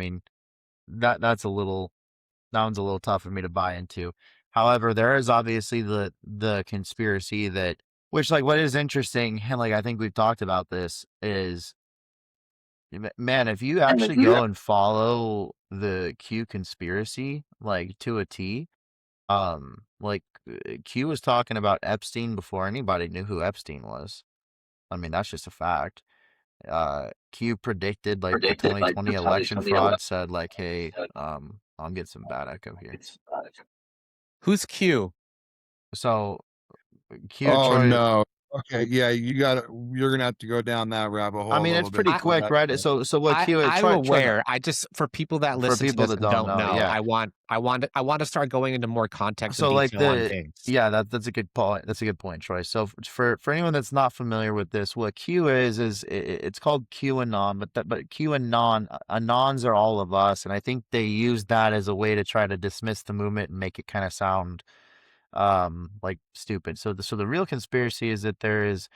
mean, that one's a little tough for me to buy into. However, there is obviously the conspiracy that, which like what is interesting, and like I think we've talked about this, is man, if you actually go and follow the Q conspiracy like to a T, like Q was talking about Epstein before anybody knew who Epstein was. I mean, that's just a fact. Q predicted like the 2020 election fraud, said like, hey, I'm getting some bad echo here. Who's Q? So Q Oh Troy, no. Okay, yeah, you're gonna have to go down that rabbit I hole a mean, it's little bit. pretty quick, right? So what Q I'm Troy, aware. I just, for people that for listen to people this that and don't don't know, know, yeah. I want to start going into more context and So like detail on things. yeah, that's a good point. That's a good point, Troy. So for anyone that's not familiar with this, what Q is it's called QAnon, but QAnon, anons are all of us, and I think they use that as a way to try to dismiss the movement and make it kind of sound like stupid. So the real conspiracy is that there is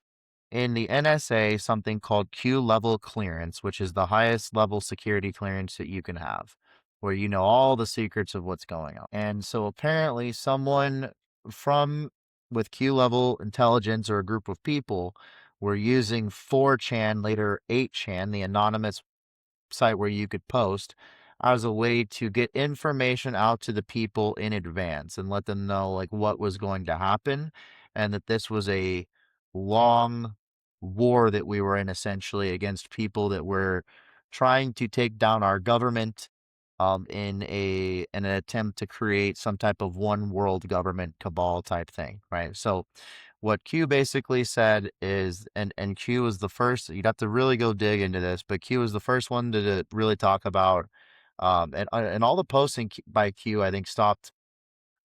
in the NSA something called Q level clearance, which is the highest level security clearance that you can have, where you know all the secrets of what's going on. And so apparently someone from with Q level intelligence or a group of people were using 4chan, later 8chan, the anonymous site where you could post, as a way to get information out to the people in advance and let them know like what was going to happen, and that this was a long war that we were in, essentially against people that were trying to take down our government, in an attempt to create some type of one world government cabal type thing, right? So what Q basically said is, and Q was the first, you'd have to really go dig into this, but Q was the first one to really talk about, and all the posting by Q, I think, stopped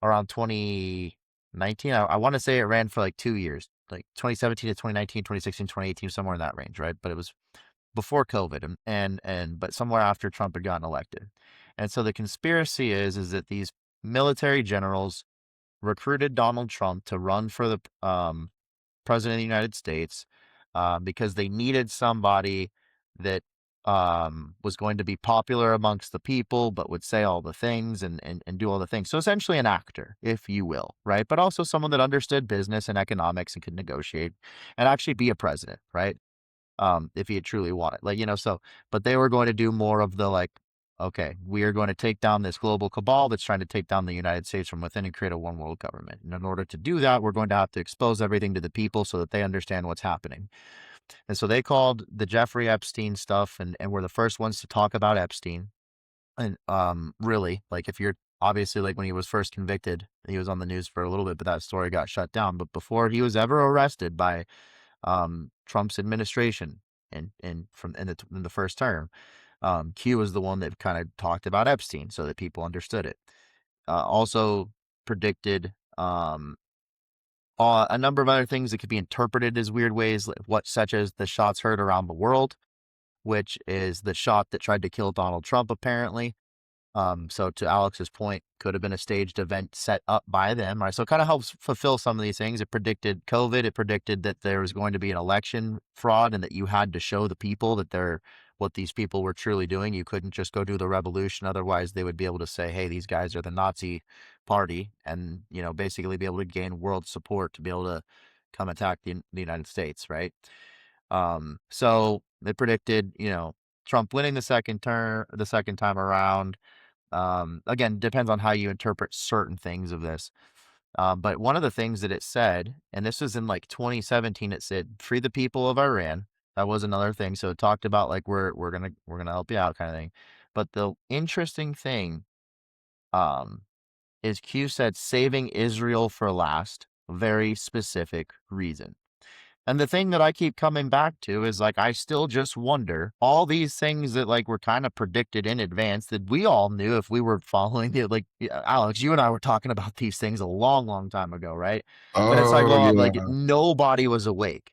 around 2019. I want to say it ran for like 2 years, like 2017 to 2019, 2016, 2018, somewhere in that range, right? But it was before COVID, but somewhere after Trump had gotten elected. And so the conspiracy is that these military generals recruited Donald Trump to run for the president of the United States, because they needed somebody that was going to be popular amongst the people, but would say all the things and do all the things. So essentially an actor, if you will, right? But also someone that understood business and economics and could negotiate and actually be a president, right? If he had truly wanted, like, so, but they were going to do more of the like, okay, we are going to take down this global cabal that's trying to take down the United States from within and create a one world government. And in order to do that, we're going to have to expose everything to the people so that they understand what's happening. And so they called the Jeffrey Epstein stuff, and were the first ones to talk about Epstein. And really, like, if you're obviously, like, when he was first convicted, he was on the news for a little bit, but that story got shut down. But before he was ever arrested by Trump's administration, and from in the first term, Q was the one that kind of talked about Epstein so that people understood it. Also predicted a number of other things that could be interpreted as weird ways, such as the shots heard around the world, which is the shot that tried to kill Donald Trump, apparently. So to Alex's point, could have been a staged event set up by them, right? So it kind of helps fulfill some of these things. It predicted COVID. It predicted that there was going to be an election fraud and that you had to show the people that what these people were truly doing. You couldn't just go do the revolution. Otherwise, they would be able to say, hey, these guys are the Nazi party, and, basically be able to gain world support to be able to come attack the United States, right? So they predicted, Trump winning the second time around. Again, depends on how you interpret certain things of this. But one of the things that it said, and this was in like 2017, it said, "Free the people of Iran." That was another thing. So it talked about like we're gonna help you out, kind of thing. But the interesting thing, um, is Q said saving Israel for last. Very specific reason. And the thing that I keep coming back to is like, I still just wonder all these things that like were kind of predicted in advance that we all knew if we were following it. Like, Alex, you and I were talking about these things a long, long time ago, right? But it's like, Oh well, like yeah. nobody was awake.